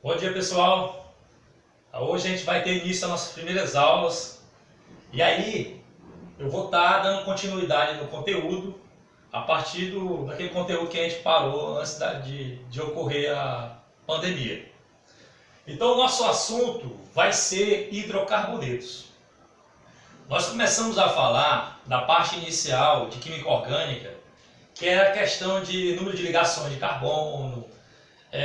Bom dia, pessoal. Hoje a gente vai ter início às nossas primeiras aulas. E aí, eu vou estar dando continuidade no conteúdo a partir daquele conteúdo que a gente parou antes de ocorrer a pandemia. Então, o nosso assunto vai ser hidrocarbonetos. Nós começamos a falar da parte inicial de química orgânica, que é a questão de número de ligações de carbono,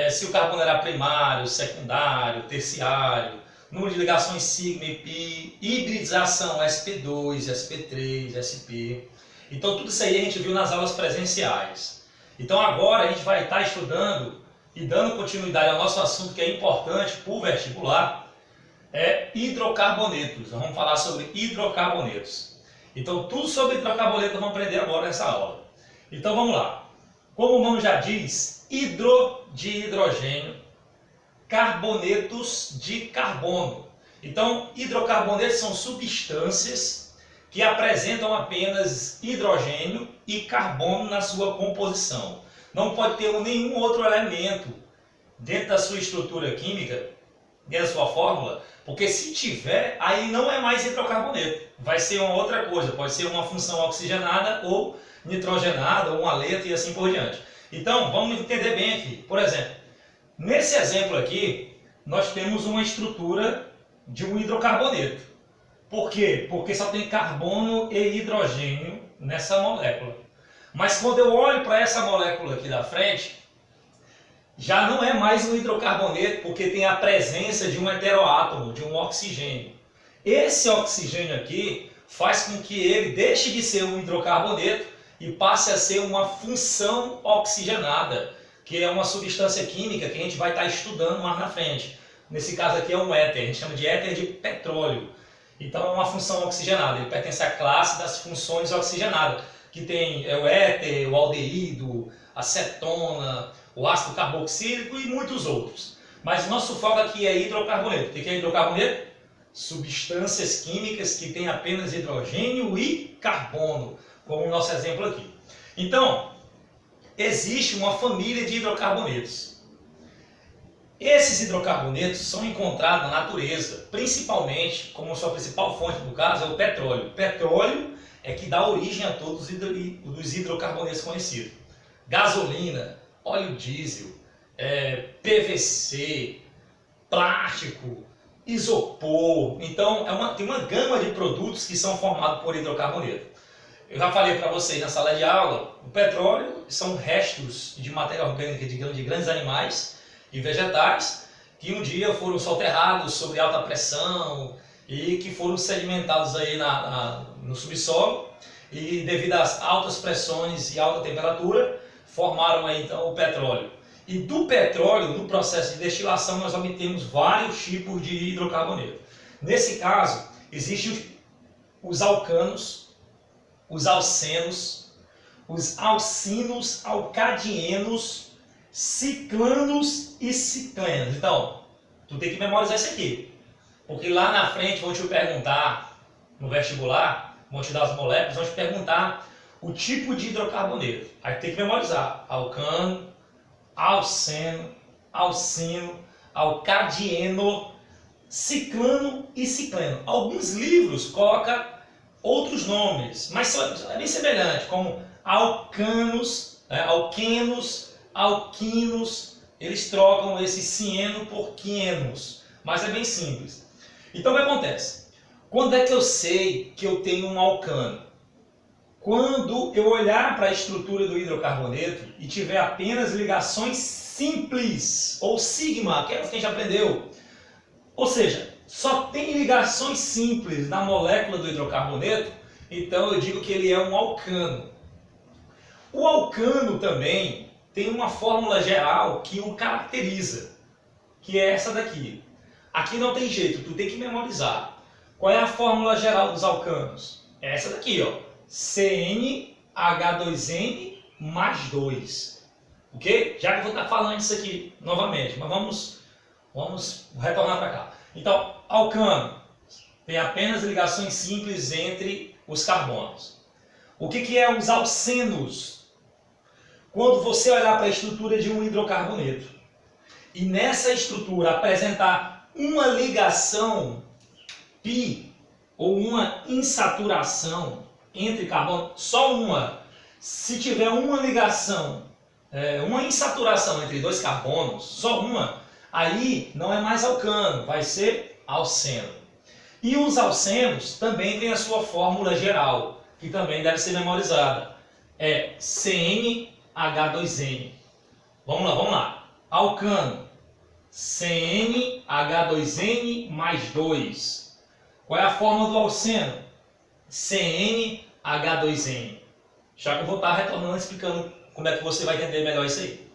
se o carbono era primário, secundário, terciário, número de ligações sigma e pi, hibridização sp2, sp3, sp. Então tudo isso aí a gente viu nas aulas presenciais. Então agora a gente vai estar estudando e dando continuidade ao nosso assunto que é importante para o vestibular, hidrocarbonetos. Nós vamos falar sobre hidrocarbonetos. Então tudo sobre hidrocarbonetos nós vamos aprender agora nessa aula. Então vamos lá. Como o nome já diz, hidro de hidrogênio, carbonetos de carbono. Então, hidrocarbonetos são substâncias que apresentam apenas hidrogênio e carbono na sua composição. Não pode ter nenhum outro elemento dentro da sua estrutura química, dentro da sua fórmula, porque se tiver, aí não é mais hidrocarboneto. Vai ser uma outra coisa, pode ser uma função oxigenada ou nitrogenada, ou um aleto e assim por diante. Então, vamos entender bem aqui. Por exemplo, nesse exemplo aqui, nós temos uma estrutura de um hidrocarboneto. Por quê? Porque só tem carbono e hidrogênio nessa molécula. Mas quando eu olho para essa molécula aqui da frente, já não é mais um hidrocarboneto, porque tem a presença de um heteroátomo, de um oxigênio. Esse oxigênio aqui faz com que ele deixe de ser um hidrocarboneto e passe a ser uma função oxigenada, que é uma substância química que a gente vai estar estudando mais na frente. Nesse caso aqui é um éter, a gente chama de éter de petróleo. Então é uma função oxigenada, ele pertence à classe das funções oxigenadas, que tem o éter, o aldeído, a cetona, o ácido carboxílico e muitos outros. Mas o nosso foco aqui é hidrocarboneto. O que é hidrocarboneto? Substâncias químicas que têm apenas hidrogênio e carbono, como o nosso exemplo aqui. Então, existe uma família de hidrocarbonetos. Esses hidrocarbonetos são encontrados na natureza, principalmente, como sua principal fonte no caso, é o petróleo. Petróleo é que dá origem a todos os hidrocarbonetos conhecidos. Gasolina, óleo diesel, PVC, plástico, isopor. Então, tem uma gama de produtos que são formados por hidrocarboneto. Eu já falei para vocês na sala de aula, o petróleo são restos de matéria orgânica de grandes animais e vegetais que um dia foram soterrados sob alta pressão e que foram sedimentados aí no subsolo e devido às altas pressões e alta temperatura formaram aí então o petróleo. E do petróleo, no processo de destilação, nós obtemos vários tipos de hidrocarboneto. Nesse caso, existem os alcanos, os alcenos, os alcinos, alcadienos, ciclanos e ciclenos. Então, tu tem que memorizar isso aqui, porque lá na frente vão te perguntar, no vestibular, vão te dar as moléculas, vão te perguntar o tipo de hidrocarboneto. Aí tem que memorizar: alcano, alceno, alcino, alcadieno, ciclano e cicleno. Alguns livros colocam outros nomes, mas é bem semelhante, como alcanos, alquenos, alquinos. Eles trocam esse cieno por quienos, mas é bem simples. Então o que acontece? Quando é que eu sei que eu tenho um alcano? Quando eu olhar para a estrutura do hidrocarboneto e tiver apenas ligações simples, ou sigma, que é o que a gente aprendeu. Ou seja, só tem ligações simples na molécula do hidrocarboneto, então eu digo que ele é um alcano. O alcano também tem uma fórmula geral que o caracteriza, que é essa daqui. Aqui não tem jeito, tu tem que memorizar. Qual é a fórmula geral dos alcanos? É essa daqui, ó. CnH2n mais 2. Ok? Já que eu vou estar falando isso aqui novamente, mas vamos retornar para cá. Então, alcano tem apenas ligações simples entre os carbonos. O que é os alcenos? Quando você olhar para a estrutura de um hidrocarboneto, e nessa estrutura apresentar uma ligação π ou uma insaturação entre carbono, só uma, se tiver uma ligação, uma insaturação entre dois carbonos, só uma, aí não é mais alcano, vai ser alceno. E os alcenos também têm a sua fórmula geral, que também deve ser memorizada. É CnH2n. Vamos lá. Alcano, CnH2n mais 2. Qual é a fórmula do alceno? CnH2n. Já que eu vou estar retornando explicando como é que você vai entender melhor isso aí.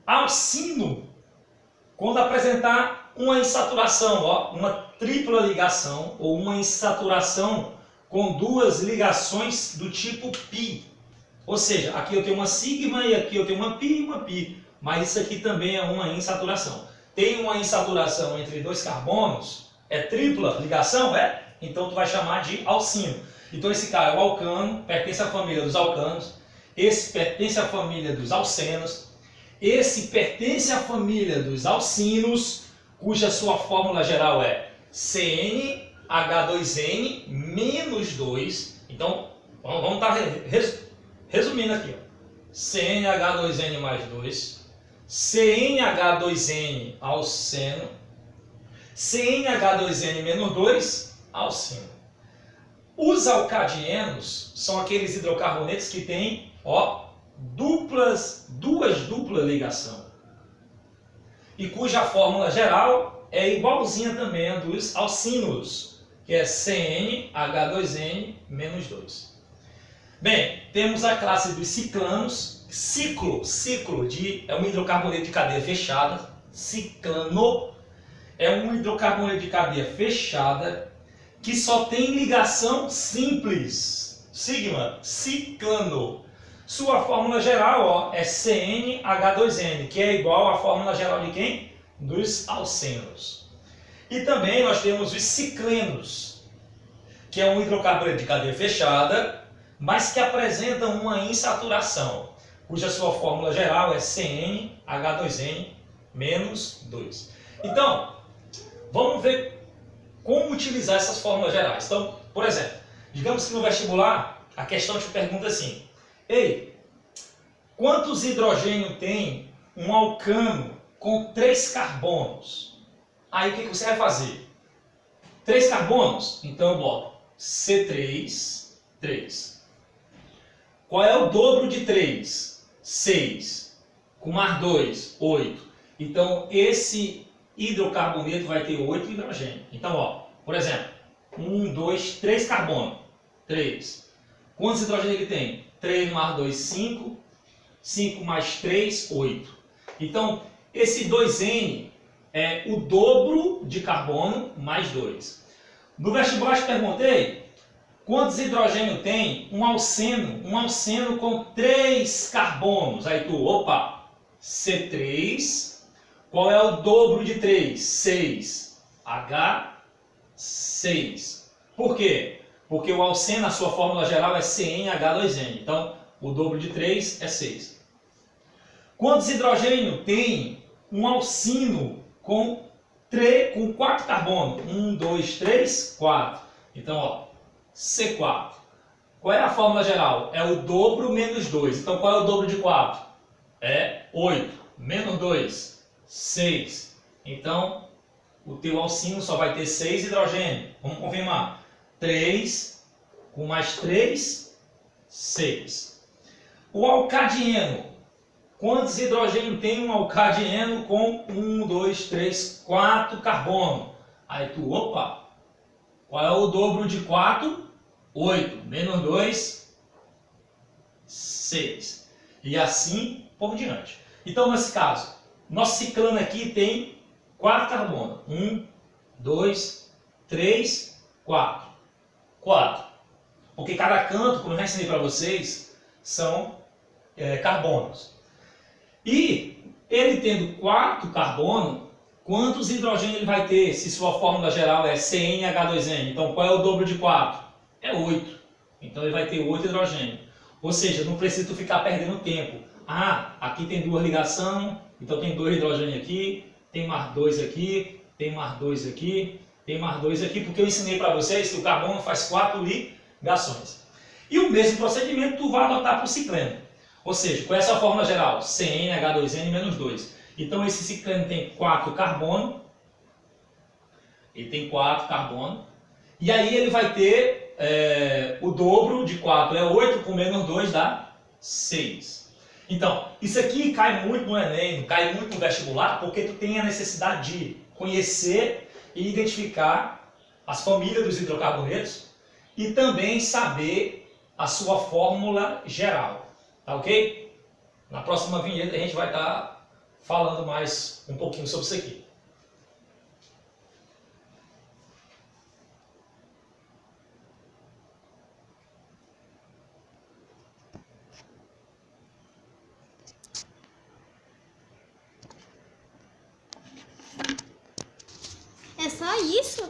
Alcino, quando apresentar uma insaturação, uma tripla ligação ou uma insaturação com duas ligações do tipo π. Ou seja, aqui eu tenho uma sigma e aqui eu tenho uma π e uma π. Mas isso aqui também é uma insaturação. Tem uma insaturação entre dois carbonos, é tripla ligação? Então tu vai chamar de alcino. Então esse cara é o alcano, pertence à família dos alcanos. Esse pertence à família dos alcenos. Esse pertence à família dos alcinos, cuja sua fórmula geral é CnH2n menos 2. Então, vamos estar resumindo aqui. CnH2n mais 2, CnH2n alceno, CnH2n menos 2, alcino. Os alcadienos são aqueles hidrocarbonetos que têm, duas duplas ligação, e cuja fórmula geral é igualzinha também a dos alcinos, que é CnH2n menos 2. Bem, temos a classe dos ciclanos. Ciclo é um hidrocarboneto de cadeia fechada. Ciclano é um hidrocarboneto de cadeia fechada que só tem ligação simples. Sigma, ciclano. Sua fórmula geral é CnH2n, que é igual à fórmula geral de quem? Dos alcenos. E também nós temos os ciclenos, que é um hidrocarboneto de cadeia fechada, mas que apresentam uma insaturação, cuja sua fórmula geral é CnH2n menos 2. Então, vamos ver como utilizar essas fórmulas gerais. Então, por exemplo, digamos que no vestibular a questão te pergunta assim: ei, quantos hidrogênios tem um alcano com 3 carbonos? Aí o que você vai fazer? 3 carbonos? Então eu boto C3, 3. Qual é o dobro de 3? 6. Com mais 2, 8. Então esse hidrocarboneto vai ter 8 hidrogênios. Então, por exemplo, 1, 2, 3 carbono. 3. Quantos hidrogênios ele tem? 3 mais 2, 5. 5 mais 3, 8. Então, esse 2N é o dobro de carbono mais 2. No vestibular eu te perguntei quantos hidrogênios tem um alceno com 3 carbonos. Aí tu, C3. Qual é o dobro de 3? 6. H6. Por quê? Porque o alceno, a sua fórmula geral é CnH2n. Então, o dobro de 3 é 6. Quantos hidrogênios tem um alcino com 4 carbonos? 1, 2, 3, 4. Então, C4. Qual é a fórmula geral? É o dobro menos 2. Então, qual é o dobro de 4? É 8. Menos 2, 6. Então, o teu alcino só vai ter 6 hidrogênios. Vamos confirmar. 3 com mais 3, 6. O alcadieno. Quantos hidrogênios tem um alcadieno com 1, 2, 3, 4 carbono? Aí tu, qual é o dobro de 4? 8. Menos 2, 6. E assim por diante. Então, nesse caso, nosso ciclano aqui tem 4 carbonos. 1, 2, 3, 4. 4. Porque cada canto, como eu já ensinei para vocês, são carbonos. E ele tendo 4 carbonos, quantos hidrogênios ele vai ter se sua fórmula geral é CnH2n? Então, qual é o dobro de 4? É 8. Então, ele vai ter 8 hidrogênios. Ou seja, não precisa tu ficar perdendo tempo. Aqui tem 2 ligações, Então tem 2 hidrogênios aqui, tem mais 2 aqui, tem mais 2 aqui, tem mais 2 aqui, porque eu ensinei para vocês que o carbono faz 4 ligações. E o mesmo procedimento tu vai adotar para o cicleno. Ou seja, com essa fórmula geral, CnH2n menos 2. Então esse cicleno tem 4 carbono, ele tem 4 carbono, e aí ele vai ter o dobro de 4 é 8, com menos 2 dá 6. Então, isso aqui cai muito no Enem, cai muito no vestibular, porque tu tem a necessidade de conhecer e identificar as famílias dos hidrocarbonetos e também saber a sua fórmula geral, tá ok? Na próxima vinheta a gente vai estar falando mais um pouquinho sobre isso aqui. É só isso?